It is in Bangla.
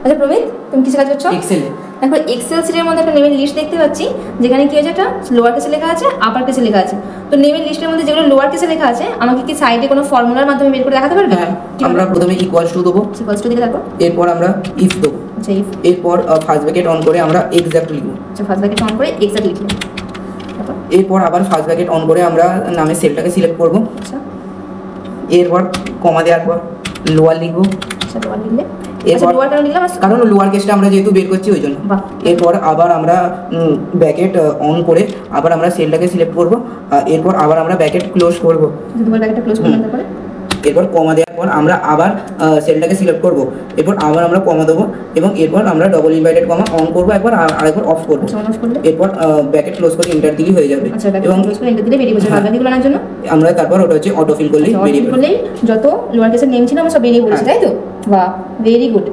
আচ্ছা প্রমিত, তুমি কিসে কাজ করছো? এক্সেলে। দেখো এক্সেল সিটের মধ্যে একটা নেমের লিস্ট দেখতে পাচ্ছি, যেখানে কি হয়েছে একটা লোয়ার কেসে লেখা আছে, আপার কেসে লেখা আছে। তো নেমের লিস্টের মধ্যে যেগুলো লোয়ার কেসে লেখা আছে, আমাকে কি সাইডে কোনো ফর্মুলার মাধ্যমে বের করে দেখাতে পারবে? হ্যাঁ, আমরা প্রথমে ইকুয়ালস টু দেবো, ইকুয়ালস টু দিলে তারপর এরপর আমরা ইফ দেবো। আচ্ছা ইফ, এরপর ফার্স্ট ব্র্যাকেট অন করে আমরা এক্সাক্ট লিখবো। আচ্ছা ফার্স্ট ব্র্যাকেট অন করে এক্সাক্ট লিখলে, তারপর এরপর আবার ফার্স্ট ব্র্যাকেট অন করে আমরা নামের সেলটাকে সিলেক্ট করবো। আচ্ছা এরপর কমা দেওয়ার পর লোয়ার লিখবো। আচ্ছা লোয়ার লিখলে, এরপর লোয়ার কেন লিখলাম? কারণ লোয়ার কেসটা আমরা যেহেতু বের করছি ওই জন্য। বাহ। এরপর আবার আমরা ব্র্যাকেট অন করে আবার আমরা সেলটাকে সিলেক্ট করবো। এরপর আবার আমরা ব্র্যাকেট ক্লোজ করবো। দুবার ব্র্যাকেটটা ক্লোজ করলাম, তারপরে এরপর কমা দেওয়ার পর আমরা আবার সেলটাকে সিলেক্ট করব। এরপর আবার আমরা কমা দেবো এবং এরপর আমরা ডবল ইনভার্টেড কমা অন করবো, একবার আরেকবার অফ করবো। এরপর ব্র্যাকেট ক্লোজ করে এন্টার দিলেই হয়ে যাবে। এবং ক্লোজ করে এন্টার দিলে বেরিয়ে যাবে। বাকিগুলো আনার জন্য আমরা তারপর ওটা হচ্ছে অটো ফিল করলেই বেরিয়ে যাবে। যত লোয়ার কেসের নেম ছিল আমরা সব বেরিয়ে পড়েছি, তাই তো? বাহ, ভেরি গুড।